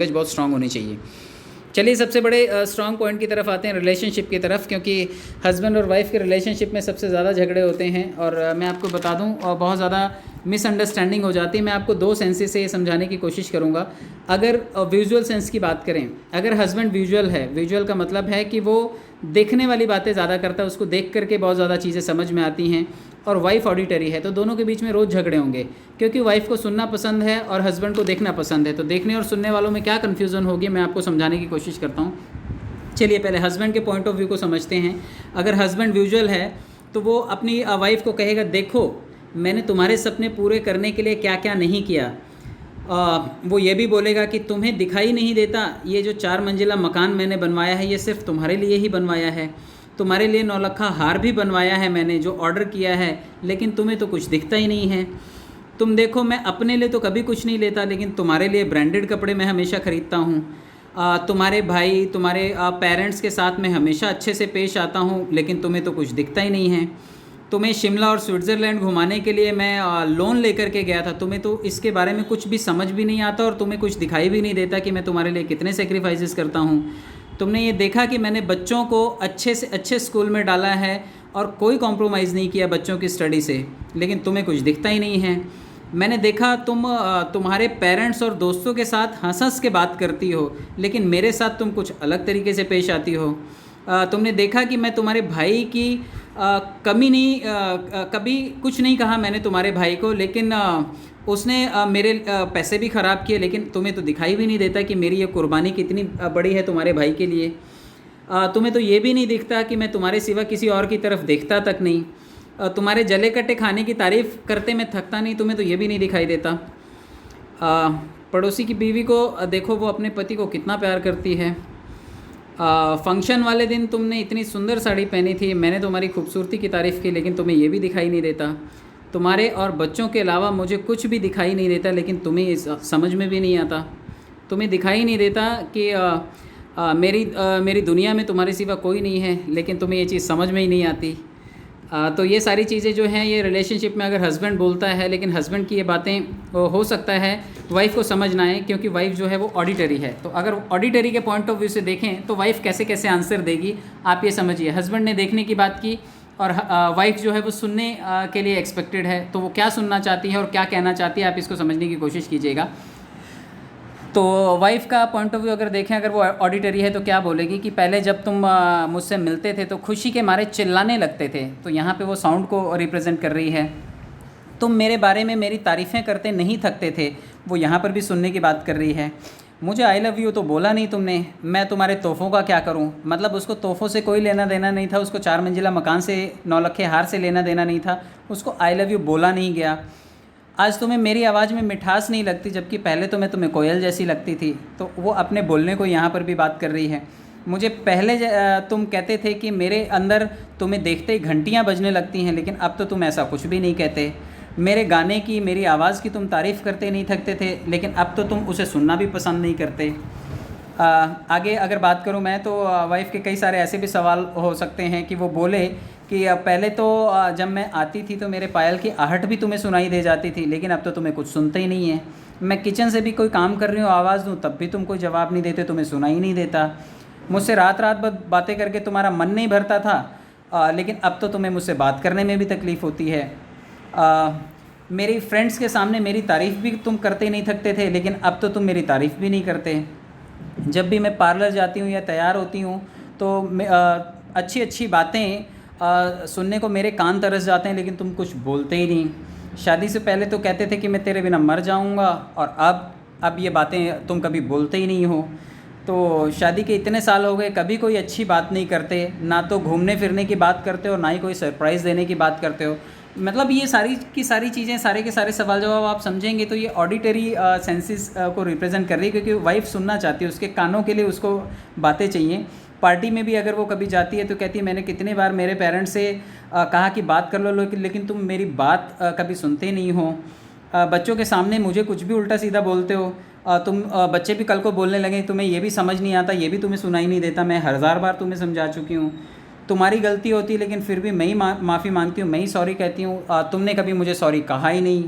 Language बहुत strong होनी चाहिए। चलिए सबसे बड़े स्ट्रांग पॉइंट की तरफ आते हैं, रिलेशनशिप की तरफ, क्योंकि हस्बैंड और वाइफ के रिलेशनशिप में सबसे ज़्यादा झगड़े होते हैं। और मैं आपको बता दूं, और बहुत ज़्यादा मिसअंडरस्टैंडिंग हो जाती है। मैं आपको दो सेंसेस से ये समझाने की कोशिश करूंगा। अगर विजुअल सेंस की बात करें, अगर हस्बैंड विजुअल है, विजुअल का मतलब है कि वो देखने वाली बातें ज़्यादा करता है, उसको देख करके बहुत ज़्यादा चीज़ें समझ में आती हैं, और वाइफ ऑडिटरी है, तो दोनों के बीच में रोज़ झगड़े होंगे, क्योंकि वाइफ को सुनना पसंद है और हस्बैंड को देखना पसंद है। तो देखने और सुनने वालों में क्या कन्फ्यूज़न होगी, मैं आपको समझाने की कोशिश करता हूँ। चलिए पहले हस्बैंड के पॉइंट ऑफ व्यू को समझते हैं। अगर हस्बैंड विजुअल है तो वो अपनी वाइफ को कहेगा, देखो मैंने तुम्हारे सपने पूरे करने के लिए क्या क्या नहीं किया। वो ये भी बोलेगा कि तुम्हें दिखाई नहीं देता, ये जो 4 मंजिला मकान मैंने बनवाया है ये सिर्फ तुम्हारे लिए ही बनवाया है। तुम्हारे लिए 9 लखा हार भी बनवाया है मैंने, जो ऑर्डर किया है, लेकिन तुम्हें तो कुछ दिखता ही नहीं है। तुम देखो, मैं अपने लिए तो कभी कुछ नहीं लेता, लेकिन तुम्हारे लिए ब्रांडेड कपड़े मैं हमेशा ख़रीदता हूँ। तुम्हारे भाई, तुम्हारे पेरेंट्स के साथ मैं हमेशा अच्छे से पेश आता हूँ, लेकिन तुम्हें तो कुछ दिखता ही नहीं है। तुम्हें शिमला और स्विट्ज़रलैंड घुमाने के लिए मैं लोन लेकर के गया था, तुम्हें तो इसके बारे में कुछ भी समझ भी नहीं आता, और तुम्हें कुछ दिखाई भी नहीं देता कि मैं तुम्हारे लिए कितने सेक्रीफाइसेस करता हूँ। तुमने ये देखा कि मैंने बच्चों को अच्छे से अच्छे स्कूल में डाला है और कोई कॉम्प्रोमाइज़ नहीं किया बच्चों की स्टडी से, लेकिन तुम्हें कुछ दिखता ही नहीं है। मैंने देखा तुम्हारे पेरेंट्स और दोस्तों के साथ हंस हंस के बात करती हो, लेकिन मेरे साथ तुम कुछ अलग तरीके से पेश आती हो। तुमने देखा कि मैं तुम्हारे भाई की कमी नहीं, कभी कुछ नहीं कहा मैंने तुम्हारे भाई को, लेकिन उसने मेरे पैसे भी ख़राब किए, लेकिन तुम्हें तो दिखाई भी नहीं देता कि मेरी ये कुर्बानी कितनी बड़ी है तुम्हारे भाई के लिए। तुम्हें तो ये भी नहीं दिखता कि मैं तुम्हारे सिवा किसी और की तरफ देखता तक नहीं। तुम्हारे जले कट्टे खाने की तारीफ़ करते मैं थकता नहीं, तुम्हें तो ये भी नहीं दिखाई देता। पड़ोसी की बीवी को देखो, वो अपने पति को कितना प्यार करती है। फंक्शन वाले दिन तुमने इतनी सुंदर साड़ी पहनी थी, मैंने तुम्हारी खूबसूरती की तारीफ़ की, लेकिन तुम्हें ये भी दिखाई नहीं देता। तुम्हारे और बच्चों के अलावा मुझे कुछ भी दिखाई नहीं देता, लेकिन तुम्हें इस समझ में भी नहीं आता। तुम्हें दिखाई नहीं देता कि मेरी दुनिया में तुम्हारे सिवा कोई नहीं है, लेकिन तुम्हें ये चीज़ समझ में ही नहीं आती। तो ये सारी चीज़ें जो हैं, ये रिलेशनशिप में अगर हस्बैंड बोलता है, लेकिन हस्बैंड की ये बातें हो सकता है वाइफ को समझ ना आए, क्योंकि वाइफ जो है वो ऑडिटरी है। तो अगर ऑडिटरी के पॉइंट ऑफ व्यू से देखें तो वाइफ कैसे कैसे आंसर देगी, आप ये समझिए। हस्बैंड ने देखने की बात की, और वाइफ जो है वो सुनने के लिए एक्सपेक्टेड है, तो वो क्या सुनना चाहती है और क्या कहना चाहती है, आप इसको समझने की कोशिश कीजिएगा। तो वाइफ का पॉइंट ऑफ व्यू अगर देखें, अगर वो ऑडिटरी है तो क्या बोलेगी कि पहले जब तुम मुझसे मिलते थे तो खुशी के मारे चिल्लाने लगते थे, तो यहाँ पे वो साउंड को रिप्रेजेंट कर रही है। तुम मेरे बारे में मेरी तारीफ़ें करते नहीं थकते थे, वो यहाँ पर भी सुनने की बात कर रही है। मुझे आई लव यू तो बोला नहीं तुमने, मैं तुम्हारे तोहफ़ों का क्या करूँ। मतलब उसको तोहफ़ों से कोई लेना देना नहीं था, उसको 4 मंजिला मकान से 9 लखे हार से लेना देना नहीं था, उसको आई लव यू बोला नहीं गया। आज तुम्हें मेरी आवाज़ में मिठास नहीं लगती, जबकि पहले तो मैं तुम्हें कोयल जैसी लगती थी। तो वो अपने बोलने को यहाँ पर भी बात कर रही है। मुझे पहले तुम कहते थे कि मेरे अंदर तुम्हें देखते ही घंटियाँ बजने लगती हैं, लेकिन अब तो तुम ऐसा कुछ भी नहीं कहते। मेरे गाने की, मेरी आवाज़ की तुम तारीफ़ करते नहीं थकते थे, लेकिन अब तो तुम उसे सुनना भी पसंद नहीं करते। आगे अगर बात करूं मैं, तो वाइफ़ के कई सारे ऐसे भी सवाल हो सकते हैं कि वो बोले कि पहले तो जब मैं आती थी तो मेरे पायल की आहट भी तुम्हें सुनाई दे जाती थी, लेकिन अब तो तुम्हें कुछ सुनते ही नहीं है। मैं किचन से भी कोई काम कर रही हूँ, आवाज़ दूँ, तब भी तुम कोई जवाब नहीं देते, तुम्हें सुनाई नहीं देता। मुझसे रात रात भर बातें करके तुम्हारा मन नहीं भरता था, लेकिन अब तो तुम्हें मुझसे बात करने में भी तकलीफ़ होती है। मेरी फ्रेंड्स के सामने मेरी तारीफ़ भी तुम करते नहीं थकते थे, लेकिन अब तो तुम मेरी तारीफ़ भी नहीं करते। जब भी मैं पार्लर जाती हूँ या तैयार होती हूँ तो अच्छी अच्छी बातें सुनने को मेरे कान तरस जाते हैं, लेकिन तुम कुछ बोलते ही नहीं। शादी से पहले तो कहते थे कि मैं तेरे बिना मर जाऊँगा, और अब ये बातें तुम कभी बोलते ही नहीं हो। तो शादी के इतने साल हो गए, कभी कोई अच्छी बात नहीं करते, ना तो घूमने फिरने की बात करते हो, ना ही कोई सरप्राइज़ देने की बात करते हो। मतलब ये सारी की सारी चीज़ें, सारे के सारे सवाल जवाब आप समझेंगे तो ये ऑडिटरी सेंसेस को रिप्रेजेंट कर रही है, क्योंकि वाइफ सुनना चाहती है, उसके कानों के लिए उसको बातें चाहिए। पार्टी में भी अगर वो कभी जाती है तो कहती है, मैंने कितने बार मेरे पेरेंट्स से कहा कि बात कर लो, लेकिन तुम मेरी बात कभी सुनते नहीं हो। बच्चों के सामने मुझे कुछ भी उल्टा सीधा बोलते हो। तुम बच्चे भी कल को बोलने लगे, तुम्हें ये भी समझ नहीं आता, ये भी तुम्हें सुनाई नहीं देता, मैं हज़ार बार तुम्हें समझा चुकी हूँ। तुम्हारी गलती होती है, लेकिन फिर भी मैं ही माफ़ी मांगती हूँ, मैं ही सॉरी कहती हूँ, तुमने कभी मुझे सॉरी कहा ही नहीं।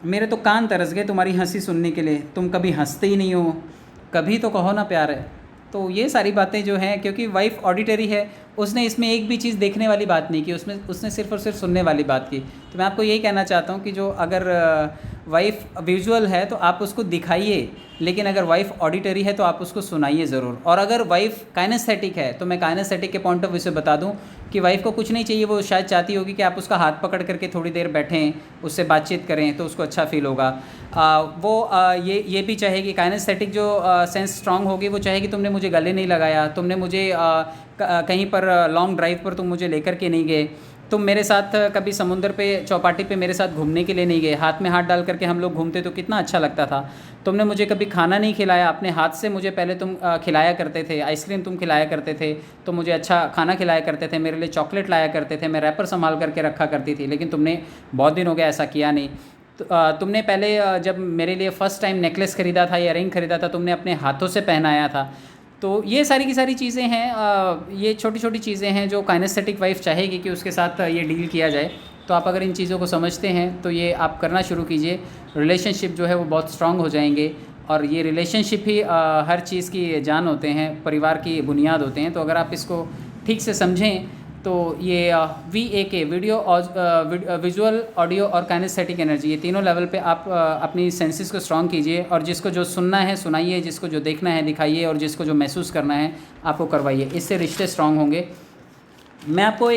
मेरे तो कान तरस गए तुम्हारी हंसी सुनने के लिए, तुम कभी हंसते ही नहीं हो। कभी तो कहो ना प्यार है। तो ये सारी बातें जो हैं, क्योंकि वाइफ ऑडिटरी है, उसने इसमें एक भी चीज़ देखने वाली बात नहीं की, उसमें उसने सिर्फ और सिर्फ सुनने वाली बात की। तो मैं आपको यही कहना चाहता हूँ कि जो अगर वाइफ विजुअल है तो आप उसको दिखाइए, लेकिन अगर वाइफ ऑडिटरी है तो आप उसको सुनाइए ज़रूर। और अगर वाइफ काइनेस्थेटिक है तो मैं काइनेस्थेटिक के पॉइंट ऑफ व्यू से बता दूं कि वाइफ को कुछ नहीं चाहिए, वो शायद चाहती होगी कि आप उसका हाथ पकड़ करके थोड़ी देर बैठें, उससे बातचीत करें, तो उसको अच्छा फील होगा। ये भी चाहेगी, काइनेस्थेटिक जो सेंस स्ट्रांग होगी, वो चाहेगी तुमने मुझे गले नहीं लगाया, तुमने मुझे कहीं पर लॉन्ग ड्राइव पर तुम मुझे लेकर के नहीं गए, तुम मेरे साथ कभी समुंदर पे चौपाटी पे मेरे साथ घूमने के लिए नहीं गए, हाथ में हाथ डाल करके हम लोग घूमते तो कितना अच्छा लगता था, तुमने मुझे कभी खाना नहीं खिलाया, अपने हाथ से मुझे पहले तुम खिलाया करते थे, आइसक्रीम तुम खिलाया करते थे, तो मुझे अच्छा खाना खिलाया करते थे, मेरे लिए चॉकलेट लाया करते थे, मैं रैपर संभाल करके रखा करती थी, लेकिन तुमने बहुत दिन हो गया ऐसा किया नहीं। तो तुमने पहले जब मेरे लिए फ़र्स्ट टाइम नेकलेस ख़रीदा था या रिंग ख़रीदा था, तुमने अपने हाथों से पहनाया था। तो ये सारी की सारी चीज़ें हैं, ये छोटी छोटी चीज़ें हैं जो काइनेस्थेटिक वाइफ चाहेगी कि उसके साथ ये डील किया जाए। तो आप अगर इन चीज़ों को समझते हैं तो ये आप करना शुरू कीजिए, रिलेशनशिप जो है वो बहुत स्ट्रांग हो जाएंगे। और ये रिलेशनशिप ही हर चीज़ की जान होते हैं, परिवार की बुनियाद होते हैं। तो अगर आप इसको ठीक से समझें तो ये VAK वीडियो विजुअल, ऑडियो और काइनेस्थेटिक एनर्जी, ये तीनों लेवल पे आप अपनी सेंसेस को स्ट्रांग कीजिए, और जिसको जो सुनना है सुनाइए, जिसको जो देखना है दिखाइए, और जिसको जो महसूस करना है आपको करवाइए। इससे रिश्ते स्ट्रांग होंगे। मैं आपको